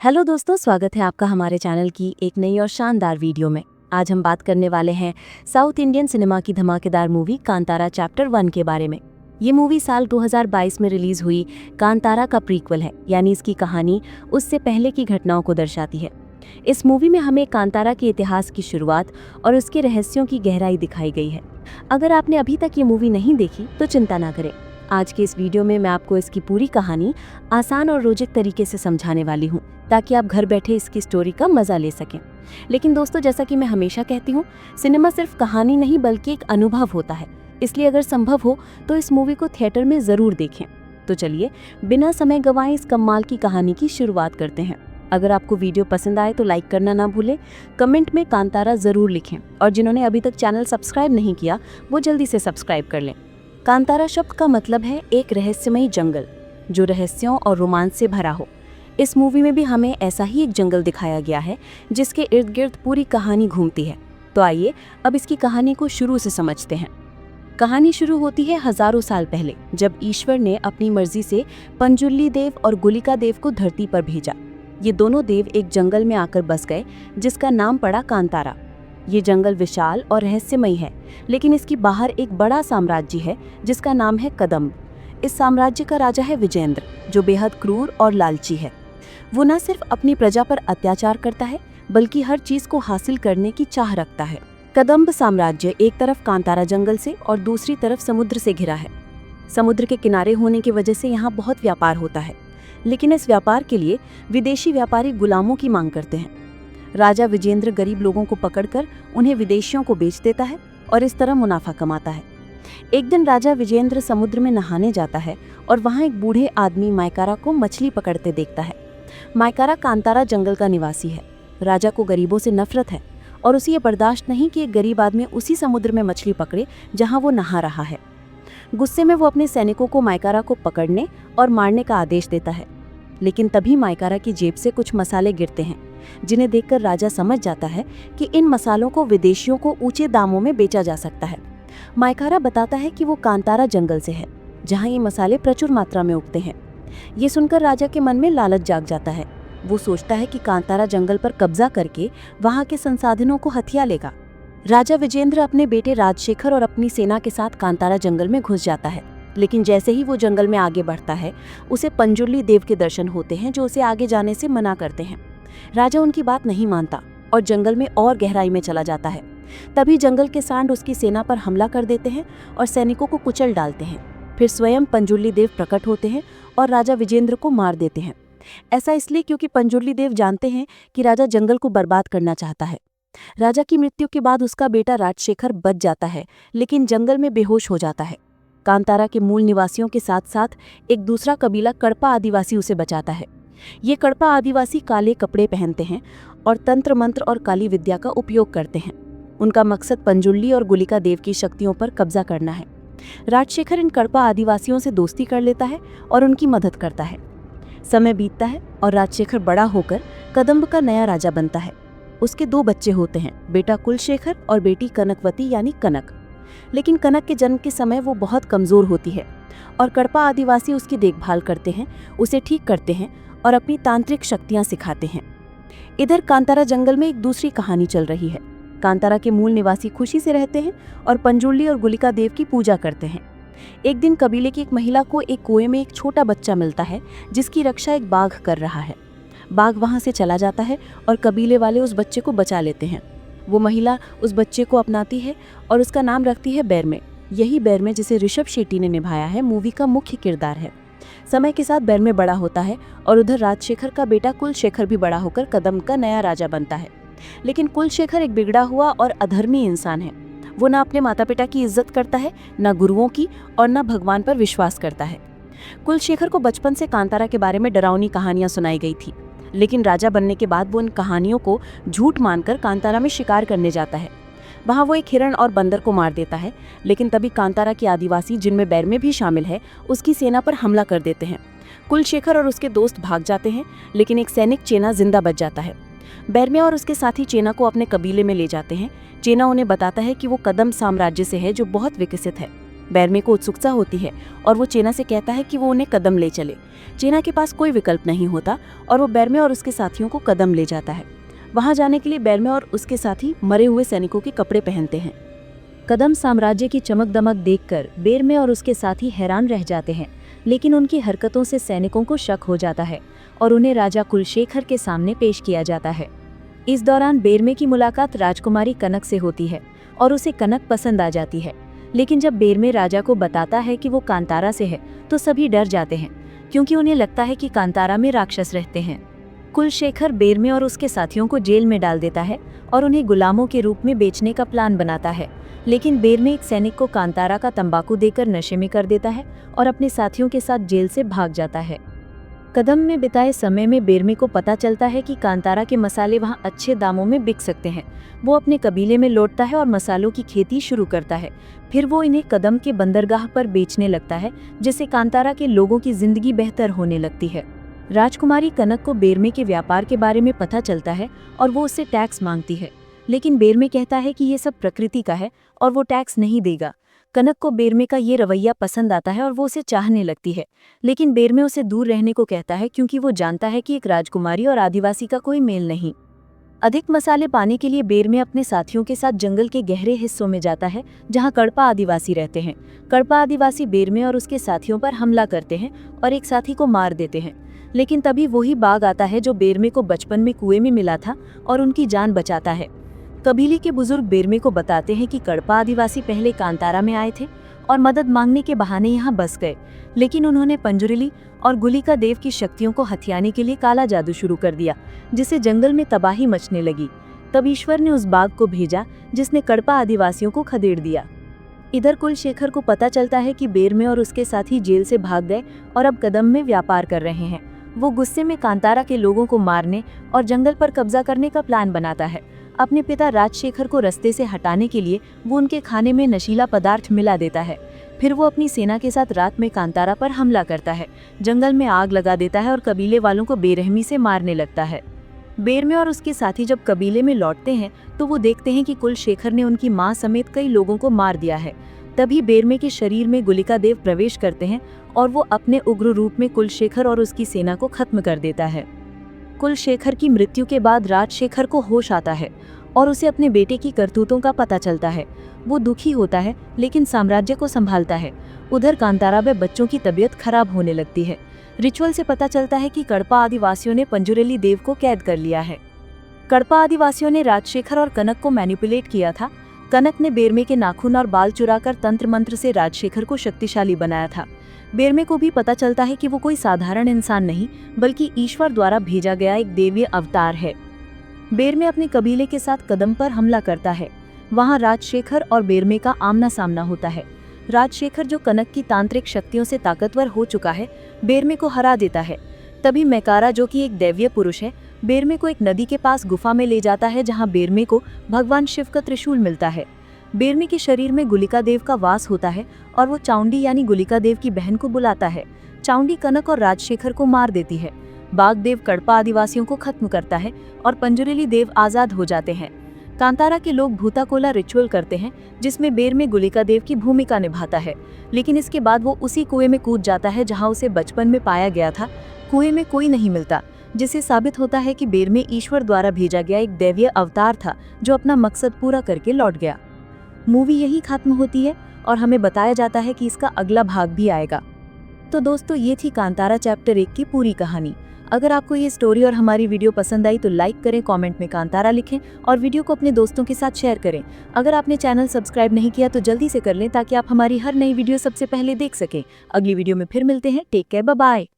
Hello दोस्तों, स्वागत है आपका हमारे चैनल की एक नई और शानदार वीडियो में। आज हम बात करने वाले हैं साउथ इंडियन सिनेमा की धमाकेदार मूवी कांतारा चैप्टर 1 के बारे में। ये मूवी साल 2022 में रिलीज हुई कांतारा का प्रीक्वल है, यानी इसकी कहानी उससे पहले की घटनाओं को दर्शाती है। इस मूवी में हमें कांतारा के इतिहास की शुरुआत और उसके रहस्यों की गहराई दिखाई गई है। अगर आपने अभी तक ये मूवी नहीं देखी तो चिंता ना करें, आज के इस वीडियो में मैं आपको इसकी पूरी कहानी आसान और रोचक तरीके से समझाने वाली हूँ, ताकि आप घर बैठे इसकी स्टोरी का मजा ले सकें। लेकिन दोस्तों, जैसा कि मैं हमेशा कहती हूँ, सिनेमा सिर्फ कहानी नहीं बल्कि एक अनुभव होता है। इसलिए अगर संभव हो तो इस मूवी को थिएटर में जरूर देखें। तो चलिए बिना समय गंवाए इस कमाल की कहानी की शुरुआत करते हैं। अगर आपको वीडियो पसंद आए तो लाइक करना ना भूलें, कमेंट में कांतारा जरूर लिखें और जिन्होंने अभी तक चैनल सब्सक्राइब नहीं किया वो जल्दी से सब्सक्राइब कर लें। कांतारा शब्द का मतलब है एक रहस्यमयी जंगल, जो रहस्यों और रोमांच से भरा हो। इस मूवी में भी हमें ऐसा ही एक जंगल दिखाया गया है जिसके इर्द गिर्द पूरी कहानी घूमती है। तो आइए अब इसकी कहानी को शुरू से समझते हैं। कहानी शुरू होती है हजारों साल पहले, जब ईश्वर ने अपनी मर्जी से पंजुल्ली देव और गुलिका देव को धरती पर भेजा। ये दोनों देव एक जंगल में आकर बस गए जिसका नाम पड़ा कांतारा। ये जंगल विशाल और रहस्यमयी है, लेकिन इसकी बाहर एक बड़ा साम्राज्य है जिसका नाम है कदम्ब। इस साम्राज्य का राजा है विजेंद्र, जो बेहद क्रूर और लालची है। वो न सिर्फ अपनी प्रजा पर अत्याचार करता है, बल्कि हर चीज को हासिल करने की चाह रखता है। कदम्ब साम्राज्य एक तरफ कांतारा जंगल से और दूसरी तरफ समुद्र से घिरा है। समुद्र के किनारे होने की वजह से यहाँ बहुत व्यापार होता है, लेकिन इस व्यापार के लिए विदेशी व्यापारी गुलामों की मांग करते हैं। राजा विजेंद्र गरीब लोगों को पकड़कर उन्हें विदेशियों को बेच देता है और इस तरह मुनाफा कमाता है। एक दिन राजा विजेंद्र समुद्र में नहाने जाता है और वहां एक बूढ़े आदमी मायकारा को मछली पकड़ते देखता है। मायकारा कांतारा जंगल का निवासी है। राजा को गरीबों से नफरत है और उसे ये बर्दाश्त नहीं कि एक गरीब आदमी उसी समुद्र में मछली पकड़े जहां वो नहा रहा है। गुस्से में वो अपने सैनिकों को मायकारा को पकड़ने और मारने का आदेश देता है, लेकिन तभी मायकारा की जेब से कुछ मसाले गिरते हैं, जिन्हें देखकर राजा समझ जाता है कि इन मसालों को विदेशियों को ऊंचे दामों में बेचा जा सकता है। मायकारा बताता है कि वो कांतारा जंगल से है, जहां ये मसाले प्रचुर मात्रा में उगते हैं। ये सुनकर राजा के मन में लालच जाग जाता है। वो सोचता है कि कांतारा जंगल पर कब्जा करके वहां के संसाधनों को हथिया लेगा। राजा विजेंद्र अपने बेटे राजशेखर और अपनी सेना के साथ कांतारा जंगल में घुस जाता है, लेकिन जैसे ही वो जंगल में आगे बढ़ता है, उसे पंजुल्ली देव के दर्शन होते हैं, जो उसे आगे जाने से मना करते हैं। राजा उनकी बात नहीं मानता और जंगल में और गहराई में चला जाता है। तभी जंगल के सांड उसकी सेना पर हमला कर देते हैं और सैनिकों को कुचल डालते हैं। फिर स्वयं पंजुल्ली देव प्रकट होते हैं और राजा विजेंद्र को मार देते हैं। ऐसा इसलिए क्योंकि पंजुल्ली देव जानते हैं कि राजा जंगल को बर्बाद करना चाहता है। राजा की मृत्यु के बाद उसका बेटा राजशेखर बच जाता है, लेकिन जंगल में बेहोश हो जाता है। कांतारा के मूल निवासियों के साथ साथ एक दूसरा कबीला कड़पा आदिवासी उसे बचाता है। ये कड़पा आदिवासी काले कपड़े पहनते हैं और तंत्र मंत्र और काली विद्या का उपयोग करते हैं। उनका मकसद पंजुल्ली और गुलिका देव की शक्तियों पर कब्जा करना है। राजशेखर इन कड़पा आदिवासियों से दोस्ती कर लेता है और उनकी मदद करता है। समय बीतता है और राजशेखर बड़ा होकर कदम्ब का नया राजा बनता है। उसके 2 बच्चे होते हैं, बेटा कुलशेखर और बेटी कनकवती यानी कनक। लेकिन कनक के जन्म के समय वो बहुत कमजोर होती है और कड़पा आदिवासी उसकी देखभाल करते हैं, उसे ठीक करते हैं और अपनी तांत्रिक शक्तियां सिखाते हैं। इधर कांतारा जंगल में एक दूसरी कहानी चल रही है। कांतारा के मूल निवासी खुशी से रहते हैं और पंजुल्ली और गुलिका देव की पूजा करते हैं। एक दिन कबीले की एक महिला को एक कुएं में एक छोटा बच्चा मिलता है, जिसकी रक्षा एक बाघ कर रहा है। बाघ वहां से चला जाता है और कबीले वाले उस बच्चे को बचा लेते हैं। वो महिला उस बच्चे को अपनाती है और उसका नाम रखती है बैरमे। यही बैरमे, जिसे ऋषभ शेट्टी ने निभाया है, मूवी का मुख्य किरदार है। समय के साथ बैरमे बड़ा होता है और उधर राजशेखर का बेटा कुलशेखर भी बड़ा होकर कदम्ब का नया राजा बनता है। लेकिन कुलशेखर एक बिगड़ा हुआ और अधर्मी इंसान है। वो ना अपने माता पिता की इज्जत करता है, ना गुरुओं की, और ना भगवान पर विश्वास करता है। कुलशेखर को बचपन से कांतारा के बारे में डरावनी कहानियां सुनाई गई थी, लेकिन राजा बनने के बाद वो इन कहानियों को झूठ मानकर कांतारा में शिकार करने जाता है। वहाँ वो एक हिरण और बंदर को मार देता है, लेकिन तभी कांतारा के आदिवासी, जिनमें बैरमे भी शामिल है, उसकी सेना पर हमला कर देते हैं। कुलशेखर और उसके दोस्त भाग जाते हैं, लेकिन एक सैनिक चेना जिंदा बच जाता है। बैरमे और उसके साथी चेना को अपने कबीले में ले जाते हैं। चेना उन्हें बताता है कि वो कदम्ब साम्राज्य से है, जो बहुत विकसित है। बैरमे को उत्सुकता होती है और वो चेना से कहता है कि वो उन्हें कदम ले चले। चेना के पास कोई विकल्प नहीं होता और वो बैरमे और उसके साथियों को कदम ले जाता है। वहां जाने के लिए बैरमे और उसके साथी मरे हुए सैनिकों के कपड़े पहनते हैं। कदम साम्राज्य की चमक दमक देखकर बैरमे और उसके साथी हैरान रह जाते हैं, लेकिन उनकी हरकतों से सैनिकों को शक हो जाता है और उन्हें राजा कुलशेखर के सामने पेश किया जाता है। इस दौरान बैरमे की मुलाकात राजकुमारी कनक से होती है और उसे कनक पसंद आ जाती है। लेकिन जब बैरमे राजा को बताता है कि वो कांतारा से है तो सभी डर जाते हैं, क्योंकि उन्हें लगता है कि कांतारा में राक्षस रहते हैं। कुलशेखर बैरमे और उसके साथियों को जेल में डाल देता है और उन्हें गुलामों के रूप में बेचने का प्लान बनाता है। लेकिन बैरमे एक सैनिक को कांतारा का तंबाकू देकर नशे में कर देता है और अपने साथियों के साथ जेल से भाग जाता है। कदम में बिताए समय में बैरमे को पता चलता है कि कांतारा के मसाले वहां अच्छे दामों में बिक सकते हैं। वो अपने कबीले में लौटता है और मसालों की खेती शुरू करता है। फिर वो इन्हें कदम के बंदरगाह पर बेचने लगता है, जिससे कांतारा के लोगों की जिंदगी बेहतर होने लगती है। राजकुमारी कनक को बैरमे के व्यापार के बारे में पता चलता है और वो उससे टैक्स मांगती है, लेकिन बैरमे कहता है कि ये सब प्रकृति का है और वो टैक्स नहीं देगा। कनक को बैरमे का ये रवैया पसंद आता है और वो उसे चाहने लगती है, लेकिन बैरमे उसे दूर रहने को कहता है क्योंकि वो जानता है कि एक राजकुमारी और आदिवासी का कोई मेल नहीं। अधिक मसाले पाने के लिए बैरमे अपने साथियों के साथ जंगल के गहरे हिस्सों में जाता है, जहां कड़पा आदिवासी रहते हैं। कड़पा आदिवासी बैरमे और उसके साथियों पर हमला करते हैं और एक साथी को मार देते हैं, लेकिन तभी वही बाघ आता है जो बैरमे को बचपन में कुएं में मिला था और उनकी जान बचाता है। कबीले के बुजुर्ग बैरमे को बताते हैं कि कड़पा आदिवासी पहले कांतारा में आए थे और मदद मांगने के बहाने यहाँ बस गए, लेकिन उन्होंने पंजुरिली और गुलिका देव की शक्तियों को हथियाने के लिए काला जादू शुरू कर दिया, जिससे जंगल में तबाही मचने लगी। तब ईश्वर ने उस बाघ को भेजा जिसने कड़पा आदिवासियों को खदेड़ दिया। इधर कुलशेखर को पता चलता है कि बैरमे और उसके साथी जेल से भाग गए और अब कदम में व्यापार कर रहे हैं। वो गुस्से में कांतारा के लोगों को मारने और जंगल पर कब्जा करने का प्लान बनाता है। अपने पिता राजशेखर को रास्ते से हटाने के लिए वो उनके खाने में नशीला पदार्थ मिला देता है। फिर वो अपनी सेना के साथ रात में कांतारा पर हमला करता है, जंगल में आग लगा देता है और कबीले वालों को बेरहमी से मारने लगता है। बैरमे और उसके साथी जब कबीले में लौटते हैं तो वो देखते हैं कि कुलशेखर ने उनकी मां समेत कई लोगों को मार दिया है। तभी बैरमे के शरीर में गुलिका देव प्रवेश करते हैं और वो अपने उग्र रूप में कुलशेखर और उसकी सेना को खत्म कर देता है। कुलशेखर की मृत्यु के बाद राजशेखर को होश आता है और उसे अपने बेटे की करतूतों का पता चलता है। वो दुखी होता है लेकिन साम्राज्य को संभालता है। उधर कांतारा में बच्चों की तबीयत खराब होने लगती है। रिचुअल से पता चलता है कि कड़पा आदिवासियों ने पंजुरेली देव को कैद कर लिया है। कड़पा आदिवासियों ने राजशेखर और कनक को मैनिपुलेट किया था। कनक ने बैरमे के नाखून और बाल चुराकर तंत्र मंत्र से राजशेखर को शक्तिशाली बनाया था। बैरमे को भी पता चलता है कि वो कोई साधारण इंसान नहीं बल्कि ईश्वर द्वारा भेजा गया एक देवीय अवतार है। बैरमे अपने कबीले के साथ कदम पर हमला करता है। वहां राजशेखर और बैरमे का आमना सामना होता है। राजशेखर, जो कनक की तांत्रिक शक्तियों से ताकतवर हो चुका है, बैरमे को हरा देता है। तभी मैकारा, जो कि एक दैवीय पुरुष है, बैरमे को एक नदी के पास गुफा में ले जाता है, जहां बैरमे को भगवान शिव का त्रिशूल मिलता है। बैरमे के शरीर में गुलिका देव का वास होता है और वो चाउंडी यानी गुलिका देव की बहन को बुलाता है। चाउंडी कनक और राजशेखर को मार देती है। बागदेव कड़पा आदिवासियों को खत्म करता है और पंजुरेली देव आजाद हो जाते हैं। कांतारा के लोग भूताकोला रिचुअल करते हैं, जिसमें बैरमे गुलिका देव की भूमिका निभाता है, लेकिन इसके बाद वो उसी कुएं में कूद जाता है जहां उसे बचपन में पाया गया था। कुएं में कोई नहीं मिलता, जिससे साबित होता है कि बैरमे ईश्वर द्वारा भेजा गया एक दैवीय अवतार था जो अपना मकसद पूरा करके लौट गया। मूवी यही खत्म होती है और हमें बताया जाता है कि इसका अगला भाग भी आएगा। तो दोस्तों, ये थी कांतारा चैप्टर 1 की पूरी कहानी। अगर आपको ये स्टोरी और हमारी वीडियो पसंद आई तो लाइक करें, कमेंट में कांतारा लिखें और वीडियो को अपने दोस्तों के साथ शेयर करें। अगर आपने चैनल सब्सक्राइब नहीं किया तो जल्दी से कर लें, ताकि आप हमारी हर नई वीडियो सबसे पहले देख सकें। अगली वीडियो में फिर मिलते हैं। Take care, bye bye.